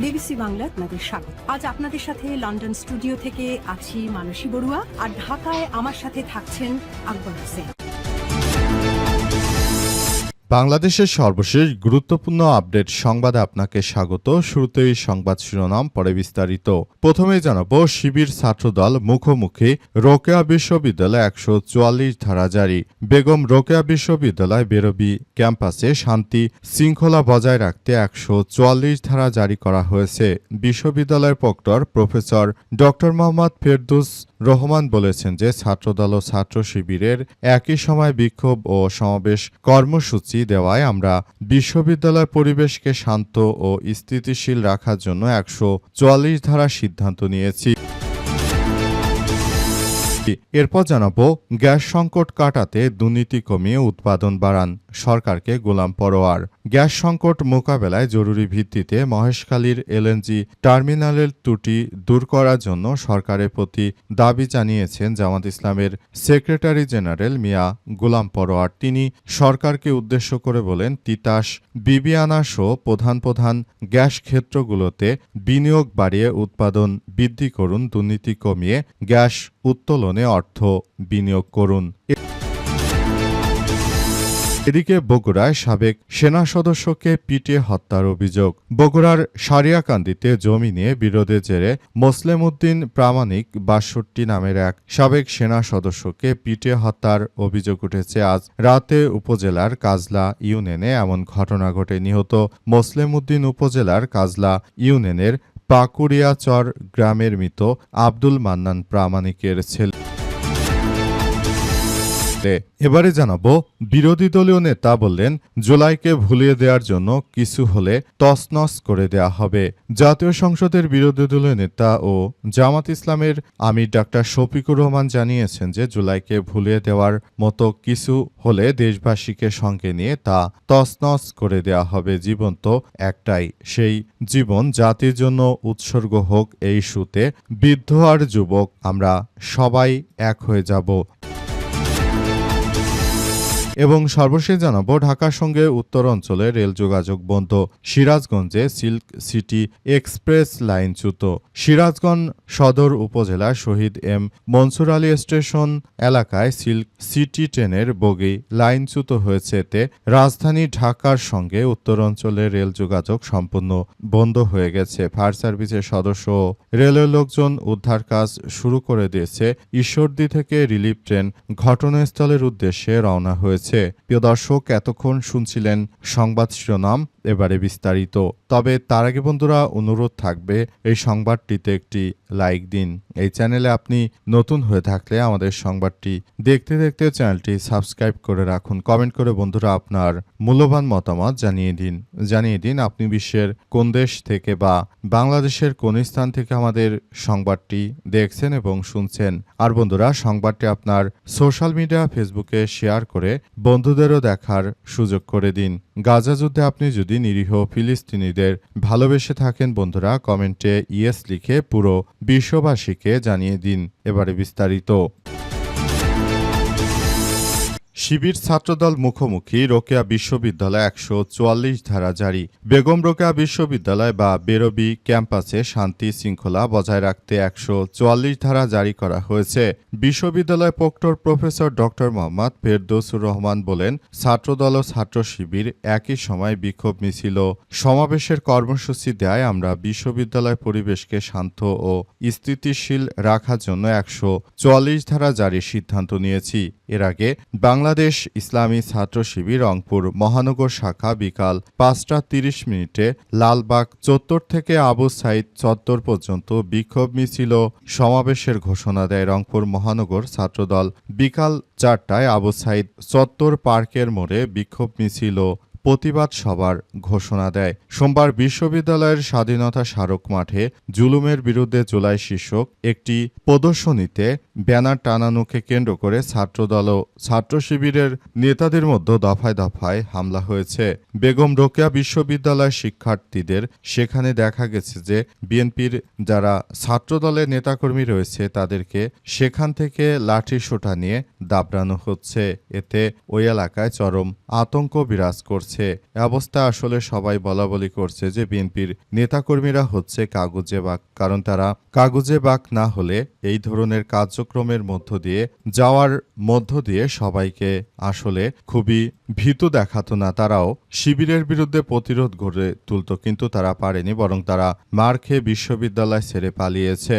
BBC Bangla আপনাদের স্বাগত। আজ আপনাদের সাথে লন্ডন স্টুডিও থেকে আছি মানসী বড়ুয়া, আর ঢাকায় আমার সাথে থাকছেন আকবর হোসেন। বাংলাদেশের সর্বশেষ গুরুত্বপূর্ণ আপডেট সংবাদে আপনাকে স্বাগত। শুরুতেই সংবাদ শিরোনাম, পরে বিস্তারিত। প্রথমেই জানাবো, শিবির ছাত্রদল মুখোমুখি, রোকেয়া বিশ্ববিদ্যালয়ে 144 ধারা জারি। বেগম রোকেয়া বিশ্ববিদ্যালয় বেরবি ক্যাম্পাসে শান্তি শৃঙ্খলা বজায় রাখতে 144 ধারা জারি করা হয়েছে। বিশ্ববিদ্যালয়ের প্রক্টর প্রফেসর ড মোহাম্মদ ফেরদৌস রহমান বলেছেন যে ছাত্রদল ও ছাত্র শিবিরের একই সময় বিক্ষোভ ও সমাবেশ কর্মসূচি দেওয়ায় আমরা বিশ্ববিদ্যালয় পরিবেশকে শান্ত ও স্থিতিশীল রাখার জন্য 144 ধারা সিদ্ধান্ত নিয়েছি। এরপর জানাবো, গ্যাস সংকট কাটাতে দুর্নীতি কমিয়ে উৎপাদন বাড়ান, সরকারকে গোলাম পরোয়ার। গ্যাস সংকট মোকাবেলায় জরুরি ভিত্তিতে মহেশখালীর এলএনজি টার্মিনালের ত্রুটি দূর করার জন্য সরকারের প্রতি দাবি জানিয়েছেন জামাত ইসলামের সেক্রেটারি জেনারেল মিয়া গোলাম পরোয়ার। তিনি সরকারকে উদ্দেশ্য করে বলেন, তিতাস, বিবিআনা সহ প্রধান প্রধান গ্যাস ক্ষেত্রগুলোতে বিনিয়োগ বাড়িয়ে উৎপাদন বৃদ্ধি করুন, দুর্নীতি কমিয়ে গ্যাস উত্তোলনে অর্থ বিনিয়োগ করুন। এদিকে বগুড়ায় সাবেক সেনা সদস্যকে পিটিয়ে হত্যার অভিযোগ। বগুড়ার সারিয়াকান্দিতে জমি নিয়ে বিরোধের জেরে মোসলেম উদ্দিন প্রামাণিক ৬২ নামের এক সাবেক সেনা সদস্যকে পিটিয়ে হত্যার অভিযোগ উঠেছে। আজ রাতে উপজেলার কাজলা ইউনিয়নে এমন ঘটনা ঘটে। নিহত মোসলেম উদ্দিন উপজেলার কাজলা ইউনিয়নের পাকুড়িয়াচর গ্রামের মৃত আব্দুল মান্নান প্রামাণিকের ছেলে। এবারে জানাবো, বিরোধী দলীয় নেতা বললেন, জুলাইকে ভুলিয়ে দেওয়ার জন্য কিছু হলে তছনছ করে দেয়া হবে। জাতীয় সংসদের বিরোধী দলীয় নেতা ও জামাত ইসলামের আমির ডাক্তার শফিকুর রহমান জানিয়েছেন যে জুলাইকে ভুলিয়ে দেওয়ার মতো কিছু হলে দেশবাসীকে সঙ্গে নিয়ে তা তছনছ করে দেয়া হবে। জীবন তো একটাই, সেই জীবন জাতির জন্য উৎসর্গ হোক। এই ইস্যুতে বৃদ্ধ আর যুবক আমরা সবাই এক হয়ে যাব। এবং সর্বশেষ জানাবো, ঢাকার সঙ্গে উত্তর অঞ্চলে রেল যোগাযোগ বন্ধ। সিরাজগঞ্জে সিল্ক সিটি এক্সপ্রেস লাইনচ্যুত। সিরাজগঞ্জ সদর উপজেলার শহীদ এম মনসুর আলী স্টেশন এলাকায় সিল্ক সিটি ট্রেনের বগি লাইনচ্যুত হয়েছে। এতে রাজধানী ঢাকার সঙ্গে উত্তর অঞ্চলের রেল যোগাযোগ সম্পূর্ণ বন্ধ হয়ে গেছে। ফায়ার সার্ভিসের সদস্য ও রেলের লোকজন উদ্ধার কাজ শুরু করে দিয়েছে। ঈশ্বরদী থেকে রিলিফ ট্রেন ঘটনাস্থলের উদ্দেশ্যে রওনা হয়েছে। প্রিয় দর্শক, এতক্ষণ শুনছিলেন সংবাদ শিরোনাম, এবারে বিস্তারিত। তবে তার আগে বন্ধুরা, অনুরোধ থাকবে এই সংবাদটিতে একটি লাইক দিন। এই চ্যানেলে আপনি নতুন হয়ে থাকলে আমাদের সংবাদটি দেখতে দেখতে চ্যানেলটি সাবস্ক্রাইব করে রাখুন। কমেন্ট করে বন্ধুরা আপনার মূল্যবান মতামত জানিয়ে দিন আপনি বিশ্বের কোন দেশ থেকে বা বাংলাদেশের কোন স্থান থেকে আমাদের সংবাদটি দেখছেন এবং শুনছেন। আর বন্ধুরা, সংবাদটি আপনার সোশ্যাল মিডিয়া ফেসবুকে শেয়ার করে বন্ধুদেরও দেখার সুযোগ করে দিন। গাজা যুদ্ধে আপনি যদি নিরীহ ফিলিস্তিনিদের ভালোবেসে থাকেন বন্ধুরা, কমেন্টে ইয়েস লিখে পুরো বিশ্ববাসীকে জানিয়ে দিন। এবারে বিস্তারিত। শিবির ছাত্রদল মুখোমুখি, রোকেয়া বিশ্ববিদ্যালয়ে 144 ধারা জারি। বেগম রোকেয়া বিশ্ববিদ্যালয় বা বেরবি ক্যাম্পাসে শান্তি শৃঙ্খলা বজায় রাখতে 144 ধারা জারি করা হয়েছে। বিশ্ববিদ্যালয় প্রক্টর প্রফেসর ড মোহাম্মদ ফেরদৌসুর রহমান বলেন, ছাত্রদল ও ছাত্র শিবির একই সময় বিক্ষোভ মিছিল ও সমাবেশের কর্মসূচি দেয় আমরা বিশ্ববিদ্যালয় পরিবেশকে শান্ত ও স্থিতিশীল রাখার জন্য 144 ধারা জারির সিদ্ধান্ত নিয়েছি। এর আগে বাংলাদেশ ইসলামী ছাত্র শিবির রংপুর মহানগর শাখা বিকাল 5:30 লালবাগ চত্বর থেকে আবু সাইদ চত্বর পর্যন্ত বিক্ষোভ মিছিল সমাবেশের ঘোষণা দেয়। রংপুর মহানগর ছাত্রদল বিকাল 4টায় আবু সাইদ চত্বর পার্কের মোড়ে বিক্ষোভ মিছিল প্রতিবাদ সভার ঘোষণা দেয়। সোমবার বিশ্ববিদ্যালয়ের স্বাধীনতা স্মারক মাঠে জুলুমের বিরুদ্ধে জুলাই শীর্ষক একটি প্রদর্শনীতে ব্যানার টানানোকে কেন্দ্র করে ছাত্রদল ও ছাত্র শিবিরের নেতাদের মধ্যে দফায় দফায় হামলা হয়েছে। বেগম রোকেয়া বিশ্ববিদ্যালয়ের শিক্ষার্থীদের সেখানে দেখা গেছে যে বিএনপির যারা ছাত্রদলের নেতাকর্মী রয়েছে তাদেরকে সেখান থেকে লাঠিসোঁটা নিয়ে দাবড়ানো হচ্ছে। এতে ওই এলাকায় চরম আতঙ্ক বিরাজ করছে। দিয়েছে। এ অবস্থায় আসলে সবাই বলাবলি করছে যে বিএনপির নেতাকর্মীরা হচ্ছে কাগুজে বাঘ, কারণ তারা কাগুজে বাঘ না হলে এই ধরনের কার্যক্রমের মধ্য দিয়ে সবাইকে আসলে খুবই ভীতু দেখাতো না। তারাও শিবিরের বিরুদ্ধে প্রতিরোধ গড়ে তুলত, কিন্তু তারা পারেনি, বরং তারা মার খেয়ে বিশ্ববিদ্যালয় ছেড়ে পালিয়েছে।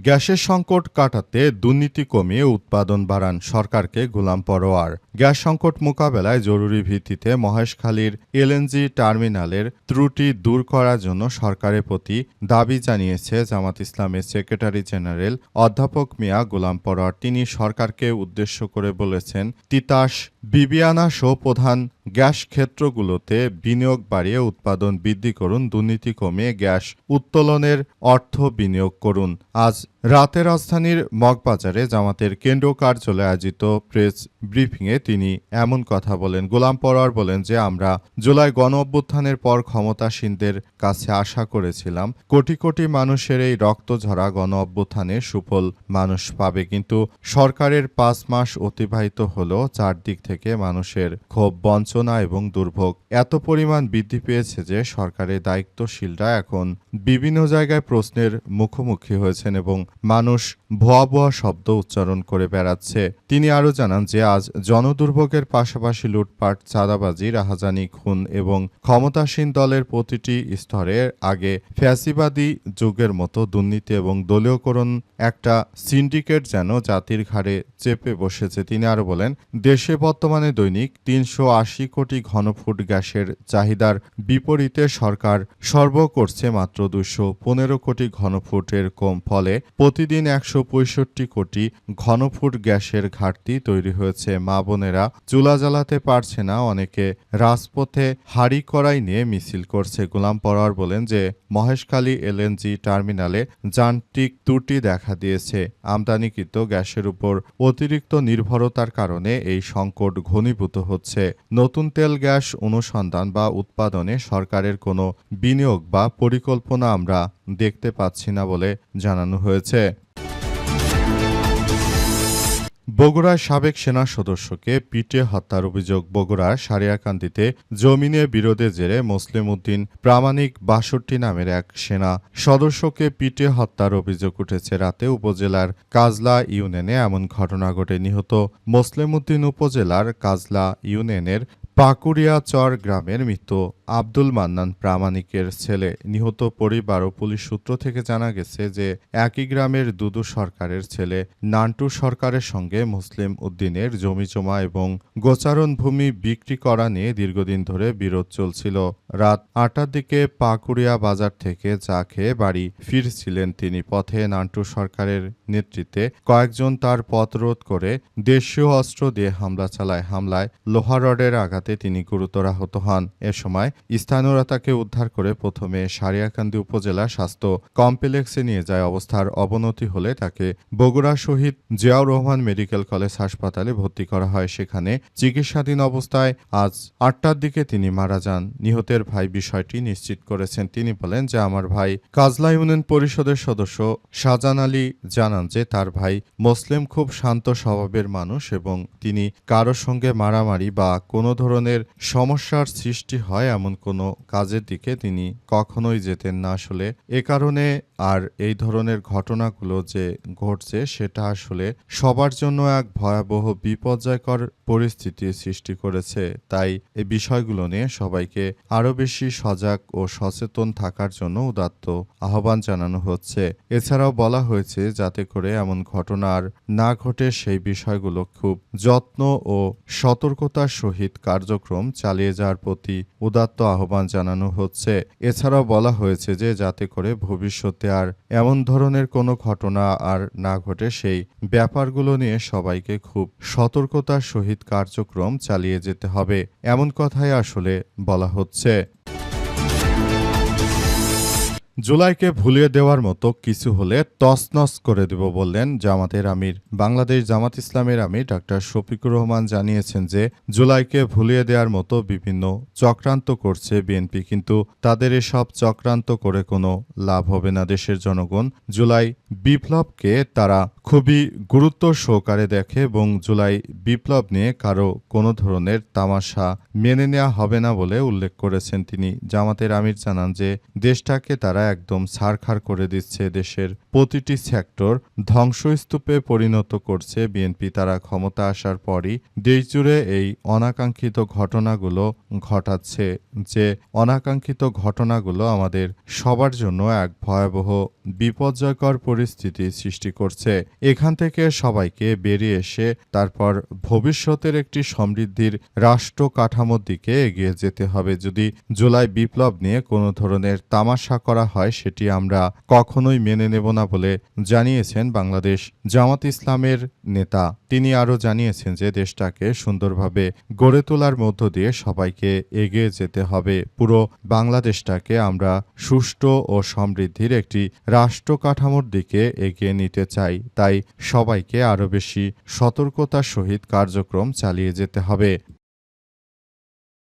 গ্যাসের সংকট কাটাতে দুর্নীতি কমিয়ে উৎপাদন বাড়ান সরকারকে গোলাম পরোয়ার। গ্যাস সংকট মোকাবেলায় জরুরি ভিত্তিতে মহেশখালীর এলএনজি টার্মিনালের ত্রুটি দূর করার জন্য সরকারের প্রতি দাবি জানিয়েছে জামাত ইসলামের সেক্রেটারি জেনারেল অধ্যাপক মিয়া গোলাম পরোয়ার। তিনি সরকারকে উদ্দেশ্য করে বলেছেন, তিতাস, বিবিয়ানা সহ প্রধান গ্যাস ক্ষেত্রগুলোতে বিনিয়োগ বাড়িয়ে উৎপাদন বৃদ্ধি করুন, দুর্নীতি কমিয়ে গ্যাস উত্তোলনের অর্থ বিনিয়োগ করুন। আজ রাতে রাজধানীর মগবাজারে জামাতের কেন্দ্রীয় কার্যালয়ে আয়োজিত প্রেস ব্রিফিংয়ে তিনি এমন কথা বলেন। গোলাম পরোয়ার বলেন যে আমরা জুলাই গণ অভ্যুত্থানের পর ক্ষমতাসীনদের কাছে আশা করেছিলাম কোটি কোটি মানুষের এই রক্তঝরা গণ অভ্যুত্থানে সুফল মানুষ পাবে, কিন্তু সরকারের 5 মাস অতিবাহিত হলেও চারদিক থেকে মানুষের ক্ষোভ, বঞ্চনা এবং দুর্ভোগ এত পরিমাণ বৃদ্ধি পেয়েছে যে সরকারের দায়িত্বশীলরা এখন বিভিন্ন জায়গায় প্রশ্নের মুখোমুখি হয়েছেন এবং মানুষ ভুয়া ভুয়া শব্দ উচ্চারণ করে বেড়াচ্ছে। তিনি আরও জানান যে আজ জনদুর্ভোগের পাশাপাশি লুটপাট, চাঁদাবাজি, রাহাজানি, খুন এবং ক্ষমতাসীন দলের প্রতিটি স্তরে আগে ফ্যাসিবাদী যুগের মতো দুর্নীতি এবং দলীয়করণ একটা সিন্ডিকেট যেন জাতির ঘাড়ে চেপে বসেছে। তিনি আরও বলেন, দেশে বর্তমানে দৈনিক 380 কোটি ঘনফুট গ্যাসের চাহিদার বিপরীতে সরকার সরবরাহ করছে মাত্র 215 কোটি ঘনফুটের কম। ফলে প্রতিদিন 165 কোটি ঘনফুট গ্যাসের ঘাটতি তৈরি হয়েছে। মা বোনেরা চুলা জ্বালাতে পারছে না, অনেকে রাজপথে হাঁড়ি কড়াই নিয়ে মিছিল করছে। গোলাম পরোয়ার বলেন যে মহেশখালী এলএনজি টার্মিনালে যান্ত্রিক ত্রুটি দেখা দিয়েছে। আমদানিকৃত গ্যাসের উপর অতিরিক্ত নির্ভরতার কারণে এই সংকট ঘনীভূত হচ্ছে। নতুন তেল গ্যাস অনুসন্ধান বা উৎপাদনে সরকারের কোনো বিনিয়োগ বা পরিকল্পনা আমরা দেখতে পাচ্ছি না বলে জানানো হয়েছে। বগুড়ার সাবেক সেনা সদস্যকে পিটিয়ে হত্যার অভিযোগ। বগুড়ার সারিয়াকান্দিতে জমিনে বিরোধের জেরে মোসলেম উদ্দিন প্রামাণিক ৬২ নামের এক সেনা সদস্যকে পিটিয়ে হত্যার অভিযোগ উঠেছে। রাতে উপজেলার কাজলা ইউনিয়নে এমন ঘটনা ঘটে। নিহত মোসলেম উদ্দিন উপজেলার কাজলা ইউনিয়নের পাকুড়িয়াচর গ্রামের মৃত আব্দুল মান্নান প্রামাণিকের ছেলে। নিহত পরিবার ও পুলিশ সূত্র থেকে জানা গেছে যে একই গ্রামের দুদু সরকারের ছেলে নান্টু সরকারের সঙ্গে মুসলিম উদ্দিনের জমিজমা এবং গোচারণ ভূমি বিক্রি করা নিয়ে দীর্ঘদিন ধরে বিরোধ চলছিল। রাত ৮টার দিকে পাকুড়িয়া বাজার থেকে চা খেয়ে বাড়ি ফিরছিলেন তিনি। পথে নান্টু সরকারের নেতৃত্বে কয়েকজন তার পথ রোধ করে দেশীয় অস্ত্র দিয়ে হামলা চালায়। হামলায় লোহা রডের আঘাতে তিনি গুরুতর আহত হন। এ সময় স্থানীয়রা তাকে উদ্ধার করে প্রথমে সারিয়াকান্দি উপজেলা স্বাস্থ্য কমপ্লেক্সে নিয়ে যায়। অবস্থার অবনতি হলে তাকে বগুড়া শহীদ জিয়াউর রহমান মেডিকেল কলেজ হাসপাতালে ভর্তি করা হয়। সেখানে চিকিৎসাধীন অবস্থায় আজ ৮টার দিকে তিনি মারা যান। নিহতের ভাই বিষয়টি নিশ্চিত করেছেন। তিনি বলেন যে আমার ভাই কাজলা ইউনিয়ন পরিষদের সদস্য শাহজান আলী জানান যে তার ভাই মুসলিম খুব শান্ত স্বভাবের মানুষ এবং তিনি কারোর সঙ্গে মারামারি বা কোনো ধরনের সমস্যার সৃষ্টি হয় এমন কোনো কাজের দিকে তিনি কখনোই যেতেন না। আসলে এ কারণে আর এই ধরনের ঘটনাগুলো যে ঘটছে সেটা আসলে সবার জন্য এক ভয়াবহ বিপর্যয়কর পরিস্থিতির সৃষ্টি করেছে। তাই এই বিষয়গুলো নিয়ে সবাইকে আরও বেশি সজাগ ও সচেতন থাকার জন্য উদাত্ত আহ্বান জানানো হচ্ছে। এছাড়াও বলা হয়েছে যাতে করে এমন ঘটনা আর না ঘটে সেই বিষয়গুলো খুব যত্ন ও সতর্কতার সহিত কার্যক্রম চালিয়ে যাওয়ার প্রতি উদাত্ত আহ্বান জানানো হচ্ছে। এছাড়াও বলা হয়েছে যে যাতে করে ভবিষ্যতে আর এমন ধরনের কোনো ঘটনা আর না ঘটে সেই ব্যাপারগুলো নিয়ে সবাইকে খুব সতর্কতার সহিত কার্যক্রম চালিয়ে যেতে হবে, এমন কথাই আসলে বলা হচ্ছে। জুলাইকে ভুলিয়ে দেওয়ার মতো কিছু হলে তছনছ করে দেব বললেন জামাতের আমির। বাংলাদেশ জামাত ইসলামের আমির ডাক্তার শফিকুর রহমান জানিয়েছেন যে জুলাইকে ভুলিয়ে দেওয়ার মতো বিভিন্ন চক্রান্ত করছে বিএনপি, কিন্তু তাদের এসব চক্রান্ত করে কোনো লাভ হবে না। দেশের জনগণ জুলাই বিপ্লবকে তারা খুবই গুরুত্ব সহকারে দেখে এবং জুলাই বিপ্লব নিয়ে কারো কোনো ধরনের তামাশা মেনে নেওয়া হবে না বলে উল্লেখ করেছেন তিনি। জামাতের আমির জানান যে দেশটাকে তারা একদম ছারখার করে দিচ্ছে, দেশের প্রতিটি সেক্টর ধ্বংসস্তূপে পরিণত করছে বিএনপি। তারা ক্ষমতা আসার পরই দেশজুড়ে এই অনাকাঙ্ক্ষিত ঘটনাগুলো ঘটাচ্ছে, যে অনাকাঙ্ক্ষিত ঘটনাগুলো আমাদের সবার জন্য এক ভয়াবহ বিপর্যয়কর পরিস্থিতি সৃষ্টি করছে। এখান থেকে সবাইকে বেরিয়ে এসে তারপর ভবিষ্যতের একটি সমৃদ্ধির রাষ্ট্র কাঠামোর দিকে এগিয়ে যেতে হবে। যদি জুলাই বিপ্লব নিয়ে কোনো ধরনের তামাশা করা হয় সেটি আমরা কখনোই মেনে নেব না বলে জানিয়েছেন বাংলাদেশ জামাত ইসলামের নেতা। তিনি আরও জানিয়েছেন যে দেশটাকে সুন্দরভাবে গড়ে তোলার মধ্য দিয়ে সবাইকে এগিয়ে যেতে হবে। পুরো বাংলাদেশটাকে আমরা সুষ্ঠু ও সমৃদ্ধির একটি রাষ্ট্র কাঠামোর দিকে এগিয়ে নিতে চাই। তাই সবাইকে আরও বেশি সতর্কতার সহিত কার্যক্রম চালিয়ে যেতে হবে।